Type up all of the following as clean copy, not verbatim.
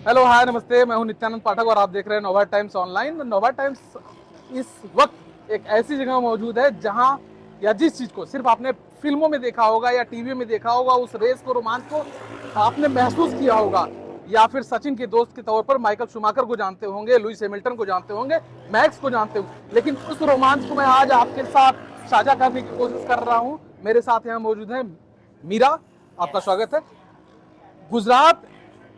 Hello hi नमस्ते, मैं हूं नित्यानंद पाठक और आप देख रहे हैं नोवा टाइम्स ऑनलाइन। नोवा टाइम्स इस वक्त एक ऐसी जगह मौजूद है जहां या जिस चीज को सिर्फ आपने फिल्मों में देखा होगा या टीवी में देखा होगा, उस रेस को, रोमांच को आपने महसूस किया होगा, या फिर सचिन के दोस्त के तौर पर माइकल शूमाकर को जानते होंगे, लुइस हैमिल्टन को जानते होंगे, मैक्स को जानते होंगे, लेकिन उस रोमांच को मैं आज आपके साथ साझा करने की कोशिश कर रहा हूं। मेरे साथ यहाँ मौजूद है मीरा, आपका स्वागत है। गुजरात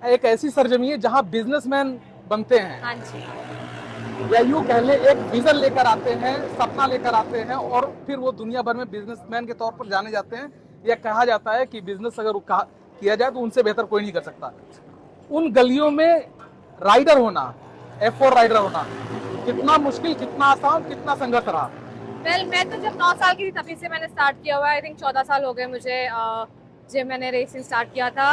एक ऐसी सरजमी है जहां बिजनेसमैन बनते हैं, हाँ जी। या यूं कह ले एक विजन लेकर आते हैं, सपना लेकर आते हैं और फिर वो दुनिया भर में बिजनेसमैन के तौर पर जाने जाते हैं। यह कहा जाता है कि बिजनेस अगर किया जाए तो उनसे बेहतर कोई नहीं कर सकता। उन गलियों में राइडर होना, F4 राइडर होना, कितना मुश्किल, कितना आसान, कितना संघर्ष रहा। मैं तो जब 9 साल की थी तभी से मैंने स्टार्ट किया हुआ है। आई थिंक 14 साल हो गए मुझे जब मैंने रेसिंग स्टार्ट किया था।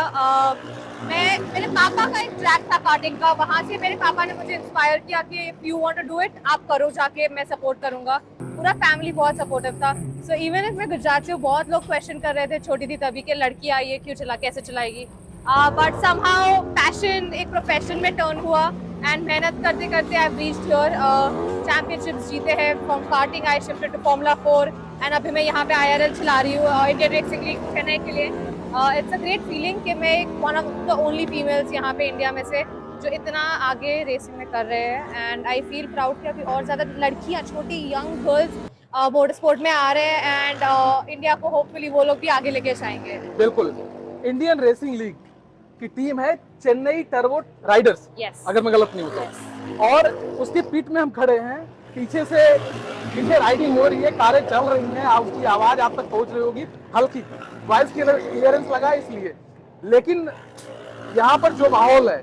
मेरे पापा का एक ट्रैक था कार्टिंग का, वहाँ से मेरे पापा ने मुझे इंस्पायर किया कि if you want to do it, आप करो जाके, मैं सपोर्ट करूंगा। पूरा फैमिली बहुत सपोर्टिव था। सो इवन इफ मैं गुजरात से हूँ, बहुत लोग क्वेश्चन कर रहे थे छोटी थी तभी कि लड़की आई है, क्यों कैसे चलाएगी। बट समहाउ पैशन एक प्रोफेशन में टर्न हुआ एंड मेहनत करते करते I have reached here. Championships जीते हैं। From karting I shifted to Formula 4 and अभी मैं यहाँ पे IRL चला रही हूँ, इंडियन रेसिंग लीग चेन्नई के लिए। इट्स अ ग्रेट फीलिंग कि मैं one of the only females यहाँ पे इंडिया में से जो इतना आगे रेसिंग में कर रहे हैं। एंड आई फील प्राउड कि अभी और ज़्यादा लड़कियाँ, छोटी यंग गर्ल्स मोटर स्पोर्ट में आ रहे हैं एंड इंडिया को होपफुली वो लोग भी आगे लेके जाएंगे। बिल्कुल। इंडियन रेसिंग लीग की टीम है चेन्नई टर्बो राइडर्स, Yes. अगर मैं गलत नहीं होता। Yes. और उसके पीठ में हम खड़े हैं, पीछे राइडिंग हो रही है, कारें चल रही हैं, उसकी आवाज आप तक पहुंच रही होगी, हल्की वॉइस क्लियरेंस लगा इसलिए। लेकिन यहाँ पर जो माहौल है,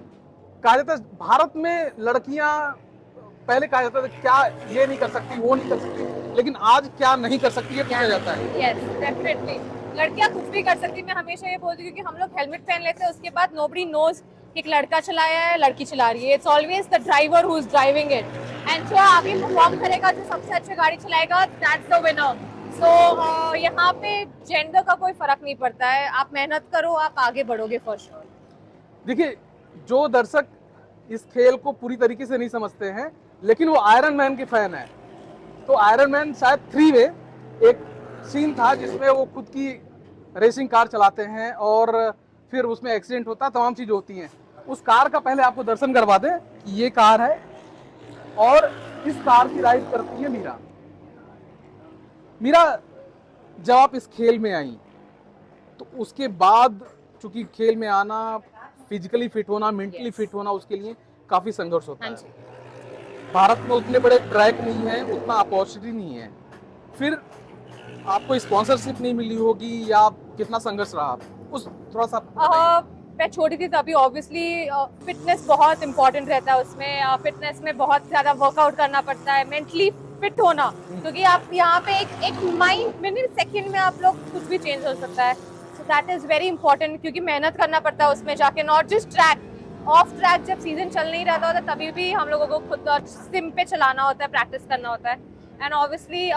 कहा जाता है भारत में लड़कियां, पहले कहा जाता था क्या ये नहीं कर सकती, वो नहीं कर सकती, लेकिन आज क्या नहीं कर सकती ये पूछा जाता है। Yes, definitely. लड़कियां कुछ भी कर सकती। मैं हमेशा ये बोलती हूँ क्योंकि हम लोग हेलमेट पहन लेते हैं, उसके बाद nobody knows कि एक लड़का चलाया है, लड़की चला रही है। It's always the driver who is driving it. And जो आगे परफॉर्म करेगा, जो सबसे अच्छी गाड़ी चलाएगा, that's the winner. So यहाँ पे जेंडर का कोई फर्क नहीं पड़ता है। आप मेहनत करो, आप आगे बढ़ोगे फॉर श्योर। देखिए, जो दर्शक इस खेल को पूरी तरीके से नहीं समझते हैं, लेकिन वो आयरन मैन के फैन है, तो आयरन मैन शायद 3 वे एक सीन था जिसमें वो खुद की रेसिंग कार चलाते हैं और फिर उसमें एक्सीडेंट होता है, तमाम चीज़ होती हैं। उस कार का पहले आपको दर्शन करवा दें कि ये कार है और इस कार की राइड करती है मीरा। मीरा, जब आप इस खेल में आई तो उसके बाद, चूंकि खेल में आना, फिजिकली फिट होना, मेंटली फिट होना, उसके लिए काफ़ी संघर्ष होता है। भारत में उतने बड़े ट्रैक नहीं है, उतना अपॉर्चुनिटी नहीं है, फिर आपको स्पॉन्सरशिप नहीं मिली होगी, या कितना संघर्ष रहा, उस थोड़ा सा मैं छोटी थी तभी ऑब्वियसली फिटनेस बहुत इंपॉर्टेंट रहता है। उसमें फिटनेस में बहुत ज़्यादा वर्कआउट करना पड़ता है, मेंटली फिट होना, क्योंकि आप यहाँ पे एक माइंड मिनट सेकंड में आप लोग कुछ भी चेंज हो सकता है। So that is very important, क्योंकि मेहनत करना पड़ता है उसमें जाके। Not just track, of track जब सीजन चल नहीं रहता होता तभी भी हम लोगों को खुद सिम पे चलाना होता है, प्रैक्टिस करना होता है। And obviously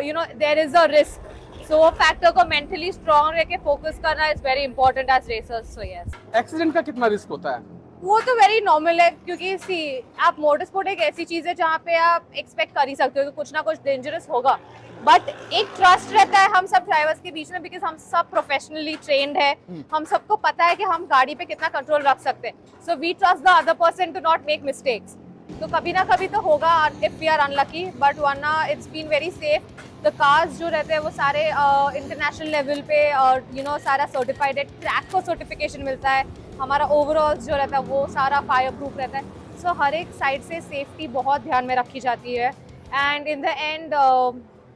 you know there is a risk, so वो फैक्टर को मेंटली स्ट्रांग रह के फोकस करना is very important as racers. So yes, accident का कितना रिस्क होता है? वो तो वेरी नॉर्मल है, क्योंकि सी आप मोटर स्पोर्ट एक ऐसी चीज है जहाँ पे आप एक्सपेक्ट कर ही सकते हो कि कुछ ना कुछ डेंजरस होगा, बट एक ट्रस्ट रहता है हम सब ड्राइवर्स के बीच में, बिकॉज हम सब प्रोफेशनली ट्रेन्ड है। हम सबको पता है कि हम गाड़ी पे कितना कंट्रोल रख सकते हैं। So we trust the other person to not make mistakes. तो कभी ना कभी तो होगा if we are unlucky, but वरना it's been very safe. The cars जो रहते हैं वो सारे इंटरनेशनल लेवल पे और यू नो सारा सर्टिफाइड है, ट्रैक को सर्टिफिकेशन मिलता है। हमारा ओवरऑल जो रहता है वो सारा फायर प्रूफ रहता है। सो हर एक साइड से सेफ्टी बहुत ध्यान में रखी जाती है। And in the end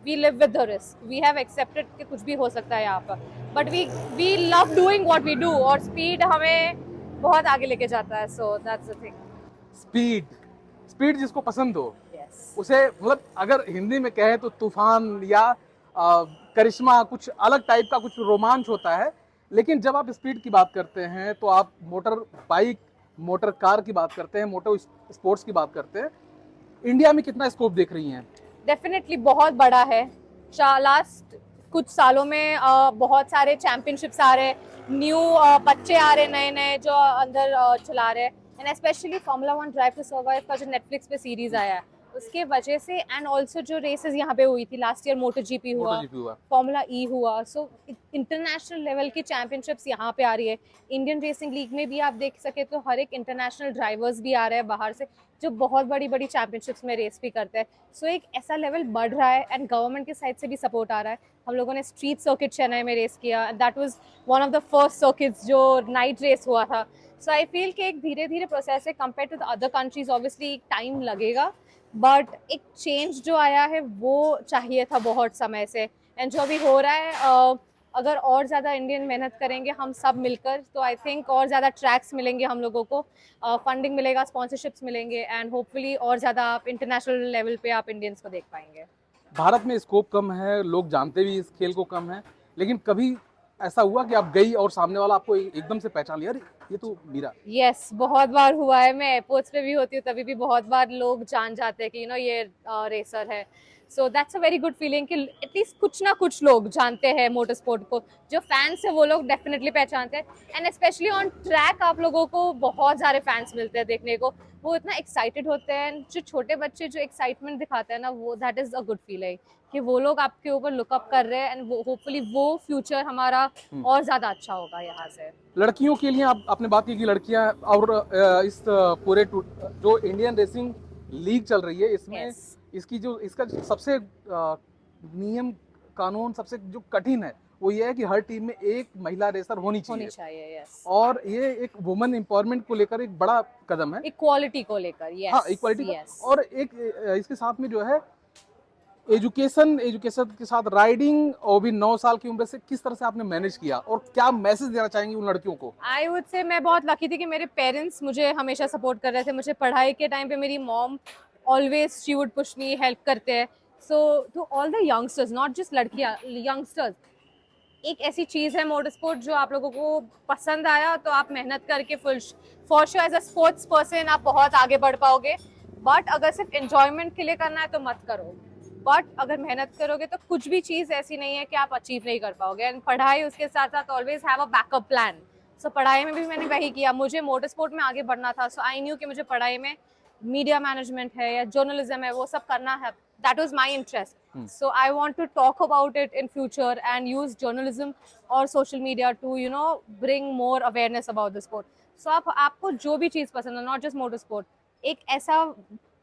we live with the risk, we have accepted कि कुछ भी हो सकता है यहाँ पर, but we love doing what we do, और स्पीड हमें बहुत आगे लेके जाता है। So that's the thing. Speed जिसको पसंद हो, यस, उसे, मतलब अगर हिंदी में कहें तो तूफान या करिश्मा, कुछ अलग टाइप का कुछ रोमांच होता है। लेकिन जब आप स्पीड की बात करते हैं तो आप मोटर बाइक, मोटर कार की बात करते हैं, मोटर स्पोर्ट्स की बात करते हैं। इंडिया में कितना स्कोप देख रही हैं? डेफिनेटली बहुत बड़ा है। लास्ट कुछ सालों में बहुत सारे चैंपियनशिप्स आ रहे, न्यू बच्चे आ रहे नए नए जो अंदर चला रहे। And specially Formula 1 drive to survive का जो नेटफ्लिक्स पे सीरीज आया है उसके वजह से, एंड ऑल्सो जो रेसेस यहाँ पे हुई थी लास्ट ईयर, मोटो जीपी हुआ, MotoGP हुआ। फॉर्मूला ई हुआ, सो इंटरनेशनल लेवल की चैंपियनशिप्स यहाँ पे आ रही है। इंडियन रेसिंग लीग में भी आप देख सके तो हर एक इंटरनेशनल ड्राइवर्स भी आ रहे हैं बाहर से जो बहुत बड़ी बड़ी चैंपियनशिप्स में रेस भी करते हैं। सो एक ऐसा लेवल बढ़ रहा है एंड गवर्नमेंट की साइड से भी सपोर्ट आ रहा है। हम लोगों ने स्ट्रीट सर्किट चेन्नई में रेस किया, that was one of the first circuits जो नाइट रेस हुआ था। सो आई फील कि एक धीरे धीरे प्रोसेस है compare to the other countries, obviously time लगेगा बट एक चेंज जो आया है वो चाहिए था बहुत समय से। एंड जो अभी हो रहा है अगर और ज़्यादा इंडियन मेहनत करेंगे हम सब मिलकर तो आई थिंक और ज़्यादा ट्रैक्स मिलेंगे हम लोगों को, फंडिंग मिलेगा, स्पॉन्सरशिप्स मिलेंगे एंड होपफुली और ज़्यादा आप इंटरनेशनल लेवल पे आप इंडियंस को देख पाएंगे। भारत में स्कोप कम है, लोग जानते भी इस खेल को कम है, लेकिन कभी ऐसा हुआ कि आप गई और सामने वाला आपको एकदम से पहचान लिया, अरे ये तो मीरा। यस, बहुत बार हुआ है। मैं एयरपोर्ट्स पे भी होती हूँ तभी भी बहुत बार लोग जान जाते हैं कि ये रेसर है। So that's a very good feeling कि एटलीस्ट कुछ ना कुछ लोग जानते हैं मोटर स्पोर्ट को। जो फैंस है वो लोग डेफिनेटली पहचानते हैं एंड स्पेशली ऑन ट्रैक आप लोगों को बहुत सारे फैंस मिलते हैं देखने को, वो इतना एक्साइटेड होते हैं। जो छोटे बच्चे जो एक्साइटमेंट दिखाते हैं ना, वो that is a good feeling कि वो लोग आपके ऊपर लुकअप कर रहे हैं एंड होपफुली वो फ्यूचर हमारा और ज्यादा अच्छा होगा यहाँ से। लड़कियों के लिए आपने बात की कि लड़कियां और इस पूरे जो इंडियन रेसिंग लीग चल रही है इसमें Yes. इसका जो सबसे नियम कानून सबसे जो कठिन है वो ये है कि हर टीम में एक महिला रेसर होनी चाहिए। यस, और ये एक वुमेन एम्पावरमेंट को लेकर एक बड़ा कदम है, इक्वालिटी को लेकर। यस, हाँ इक्वालिटी यस। और एक इसके साथ में जो है एजुकेशन के साथ राइडिंग, और भी 9 साल की उम्र से किस तरह से आपने मैनेज किया और क्या मैसेज देना चाहेंगे उन लड़कियों को? आई वुड से मैं बहुत लकी थी कि मेरे पेरेंट्स मुझे हमेशा सपोर्ट कर रहे थे। मुझे पढ़ाई के टाइम पे मेरी mom always she would push me, help करते हैं। So to all the youngsters, not just लड़कियां, यंगस्टर्स, एक ऐसी चीज़ है मोटर स्पोर्ट जो आप लोगों को पसंद आया तो आप मेहनत करके for sure as a sports person आप बहुत आगे बढ़ पाओगे। बट अगर सिर्फ एंजॉयमेंट के लिए करना है तो मत करो। बट अगर मेहनत करोगे तो कुछ भी चीज़ ऐसी नहीं है कि आप अचीव नहीं कर पाओगे। एंड पढ़ाई उसके साथ साथ always have a backup plan. So पढ़ाई में भी मैंने वही किया, मुझे मोटर स्पोर्ट में आगे बढ़ना था। सो आई न्यू कि मुझे पढ़ाई में मीडिया मैनेजमेंट है या जर्नलिज्म है वो सब करना है। That was my interest. So I want to talk about it in future and use journalism or social media to bring more awareness about the sport. So आपको जो भी चीज़ पसंद है, not just motorsport, एक ऐसा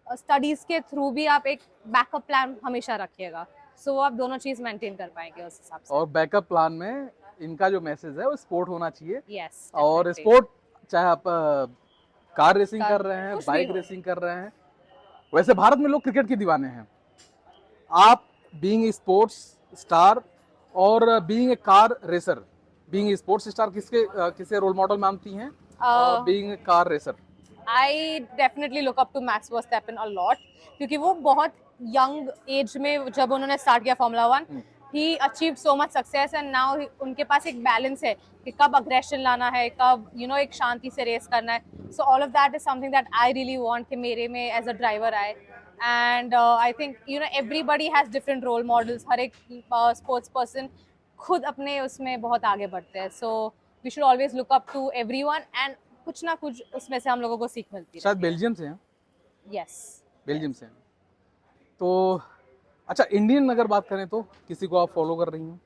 स्टडीज के through भी आप एक बैकअप प्लान हमेशा रखिएगा। सो आप दोनों चीज़ मेंटेन कर पाएंगे उस हिसाब से। और बैकअप प्लान में इनका जो मैसेज है वो स्पोर्ट होना चाहिए। यस, और स्पोर्ट चाहे आप कार रेसिंग कर रहे हैं, कुछ भी बाइक हो। रेसिंग कर रहे हैं। वैसे भारत में लोग क्रिकेट के दीवाने हैं। आप बीइंग स्पोर्ट्स स्टार और being a car racer, being sports star किसे रोल मॉडल मानती हैं और being car racer? I definitely look up to Max Verstappen a lot, क्योंकि वो बहुत यंग एज में जब उन्होंने स्टार्ट किया formula 1, he achieve so much success and now उनके पास एक बैलेंस है कि कब अग्रेशन लाना है, कब एक शांति से रेस करना है। So all of that is something that I really want कि मेरे में एज अ ड्राइवर आए। And I think everybody has different role models. हर एक स्पोर्ट्स पर्सन खुद अपने उसमें बहुत आगे बढ़ते हैं। So we should always look up to everyone and कुछ ना कुछ उसमें से हम लोगों को सीख मिलती है। शायद बेल्जियम से हैं। यस, बेल्जियम से हैं। तो अच्छा, इंडियन अगर बात करें तो किसी को आप फॉलो कर रही हैं?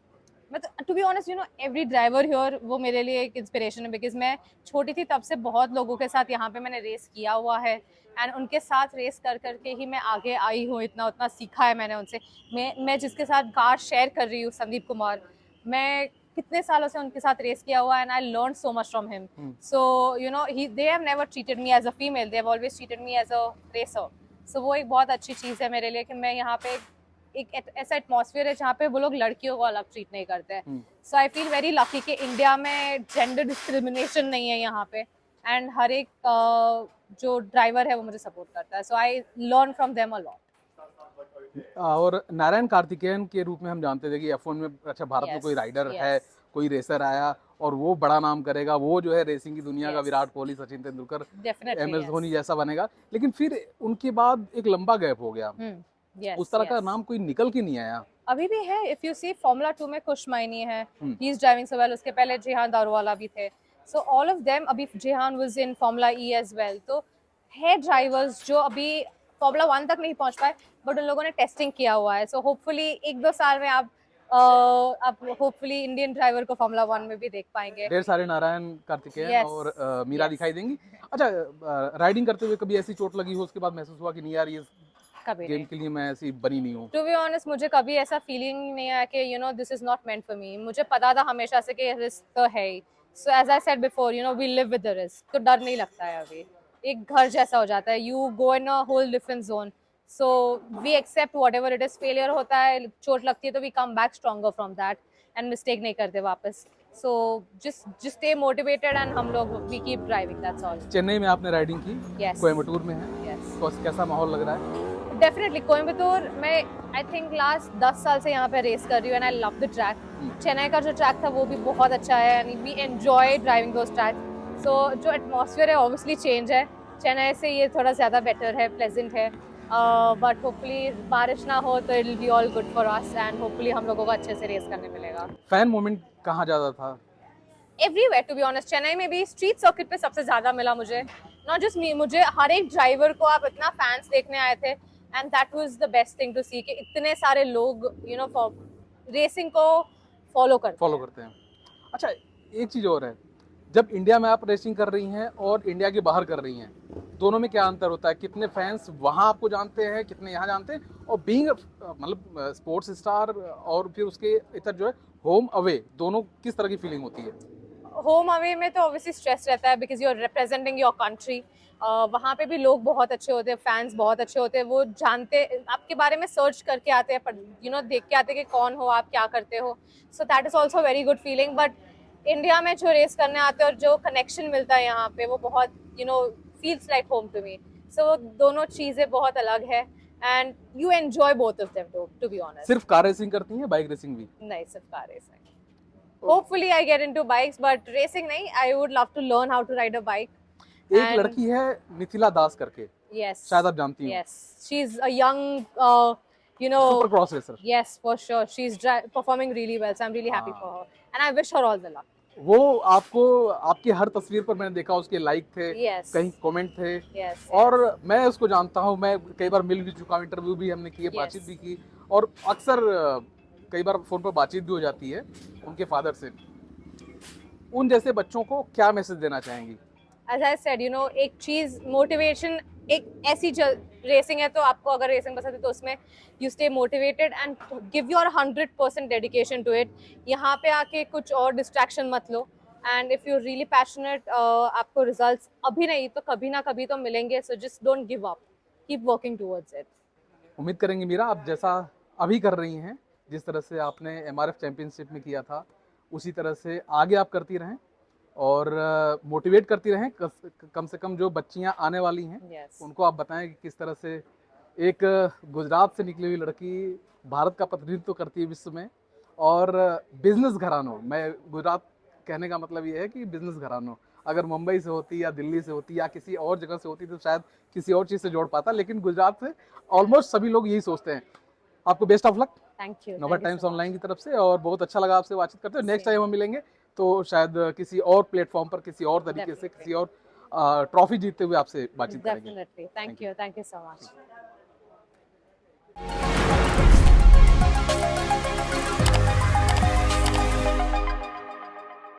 मैं तो to be honest every driver here वो मेरे लिए एक इंस्पिरेशन है, बिकॉज मैं छोटी थी तब से बहुत लोगों के साथ यहाँ पे मैंने रेस किया हुआ है एंड उनके साथ रेस कर करके ही मैं आगे आई हूँ। इतना उतना सीखा है मैंने उनसे। मैं जिसके साथ कार शेयर कर रही हूँ, संदीप कुमार, मैं कितने सालों से उनके साथ रेस किया हुआ and I learn so much from him. So they have never treated me as a female, they have always treated me as a racer. So वो एक बहुत अच्छी चीज़ है मेरे लिए कि मैं यहाँ पे एक ऐसा एटमॉस्फेयर है जहाँ पे वो लोग लड़कियों को अलग ट्रीट नहीं करते हैं। सो आई फील वेरी लकी कि इंडिया में जेंडर डिस्क्रिमिनेशन नहीं है यहाँ पे एंड हर एक जो ड्राइवर है वो मुझे सपोर्ट करता है। So I learn from them a lot. और नारायण कार्तिकेयन के रूप में हम जानते थे कि F1 में अच्छा भारत में कोई राइडर है, कोई रेसर आया और वो बड़ा नाम करेगा, वो जो है रेसिंग की दुनिया का विराट कोहली, सचिन तेंदुलकर, MS धोनी जैसा बनेगा। लेकिन फिर उनके बाद एक लंबा गैप हो गया। उस तरह का नाम कोई निकल के नहीं आया। अभी भी है। इफ यू सी फॉर्मूला 2 में कुश माइनी है, he is driving so well. उसके पहले जिहान दारूवाला भी थे। So all of them, अभी Jehan was in Formula E as well. तो है ड्राइवर्स जो अभी फॉर्मूला 1 तक नहीं पहुंच पाए, बट उन लोगों ने टेस्टिंग किया हुआ है. सो होपफुली 1-2 साल में आप होपफुली इंडियन ड्राइवर को फॉर्मूला 1 में भी देख पाएंगे. ढेर सारे नारायण, कार्तिकेयन Yes. और मीरा Yes. दिखाई देंगी. अच्छा, राइडिंग करते हुए कभी ऐसी चोट लगी हो उसके बाद महसूस हुआ कि नहीं यार, ये कभी गेम नहीं. के लिए मैं ऐसी बनी नहीं हूँ? टू बी ऑनेस्ट, मुझे कभी ऐसा फीलिंग नहीं आया कि you know this is not meant for me. मुझे पता था हमेशा से कि रिस्क तो है ही. So as I said before, you know we live with the risk. तो डर नहीं लगता है अभी. एक घर जैसा हो जाता है. You go in a whole different zone. So we accept whatever it is. Failure होता है, चोट लगती है, तो we come back stronger from that and mistake नहीं करते वापस. सो just stay motivated and हम लोग we keep driving, that's all. Chennai में आपने राइडिंग की, Yes. कोयम्बटूर में है, Yes. तो कैसा माहौल लग रहा है? डेफिनेटली कोयम्बतूर मैं आई थिंक लास्ट 10 साल से यहाँ पे रेस कर रही हूँ and I love the track. Chennai का जो ट्रैक था वो भी बहुत अच्छा है and we enjoy driving those track. So जो एटमॉस्फेयर है ऑब्वियसली चेंज है. चेन्नई से ये थोड़ा ज़्यादा बेटर है, प्लेजेंट है. बट होपफुली बारिश ना हो तो it will be all good for us and hopefully हम लोगों को अच्छे से रेस करने मिलेगा. फैन मोमेंट कहाँ ज़्यादा था? Everywhere to be honest. Chennai में भी स्ट्रीट सर्किट पे सबसे ज़्यादा मिला मुझे. नॉट जस्ट मी, मुझे हर एक ड्राइवर को आप इतना फैंस देखने आए थे and that was the best thing to see कि इतने सारे लोग यू नो रेसिंग को फॉलो करते हैं. अच्छा, एक चीज़ और है, जब इंडिया में आप रेसिंग कर रही हैं और इंडिया के बाहर कर रही हैं, दोनों में क्या अंतर होता है? कितने फैंस वहाँ आपको जानते हैं, कितने यहाँ जानते हैं? और बीइंग मतलब स्पोर्ट्स स्टार और फिर उसके इधर जो है होम अवे, दोनों किस तरह की फीलिंग होती है? होम अवे में तो ऑब्वियसली स्ट्रेस रहता है because you are representing your country. वहाँ पे भी लोग बहुत अच्छे होते हैं, फैंस बहुत अच्छे होते हैं. वो जानते आपके बारे में, सर्च करके आते हैं, यू नो देख के आते हैं कि कौन हो आप, क्या करते हो. So that is also very good feeling. But India में जो रेस करने आते हैं और जो कनेक्शन मिलता है यहाँ पे, वो बहुत you know feels like home to me. So दोनों चीज़ें बहुत अलग है and you enjoy both of them to be honest. सिर्फ कार रेसिंग करती हैं, बाइक रेसिंग भी? नहीं, सिर्फ car racing. Hopefully I get into bikes, but racing नहीं. I would love to learn how to ride a bike. एक And- लड़की है मिथिला दास करके, Yes. शायद आप जानती हैं. Yes, she's a young, you know. Super cross racer. Yes, for sure. She's performing really well, so I'm really happy for her, and I wish her all the luck. वो आपको, आपकी हर तस्वीर पर मैंने देखा उसके लाइक थे, Yes. कहीं कमेंट थे. Yes. और मैं उसको जानता हूँ, मैं कई बार मिल भी चुका हूँ, इंटरव्यू भी हमने किए, Yes. बातचीत भी की, और अक्सर कई बार फोन पर बातचीत भी हो जाती है उनके फादर से. उन जैसे बच्चों को क्या मैसेज देना चाहेंगी? As I said, you know, एक चीज मोटिवेशन, एक ऐसी रेसिंग है तो आपको अगर रेसिंग पसंद है तो उसमें you stay motivated and give your 100% dedication to it. यहाँ पे आके कुछ और डिस्ट्रैक्शन मत लो and if you really passionate, आपको रिजल्ट्स अभी नहीं तो कभी ना कभी तो मिलेंगे. So just don't give up, keep working towards it. उम्मीद करेंगे मीरा, आप जैसा अभी कर रही हैं, जिस तरह से आपने MRF चैंपियनशिप में किया था, उसी तरह से आगे आप करती रहें और मोटिवेट करती रहें. कम से कम जो बच्चियां आने वाली हैं, Yes. उनको आप बताएं कि किस तरह से एक गुजरात से निकली हुई लड़की भारत का प्रतिनिधित्व करती है विश्व में. और बिजनेस घरानों, मैं गुजरात कहने का मतलब ये है कि बिजनेस घरानों, अगर मुंबई से होती या दिल्ली से होती या किसी और जगह से होती तो शायद किसी और चीज़ से जोड़ पाता, लेकिन गुजरात से ऑलमोस्ट सभी लोग यही सोचते हैं. आपको best of luck thank you. Nova times online की तरफ से, और बहुत अच्छा लगा आपसे बातचीत करते हुए. नेक्स्ट टाइम हम मिलेंगे तो शायद किसी और प्लेटफॉर्म पर, किसी और तरीके से, किसी और ट्रॉफी जीतते हुए आपसे बातचीत करेंगे. Definitely. Thank you. Thank you so much.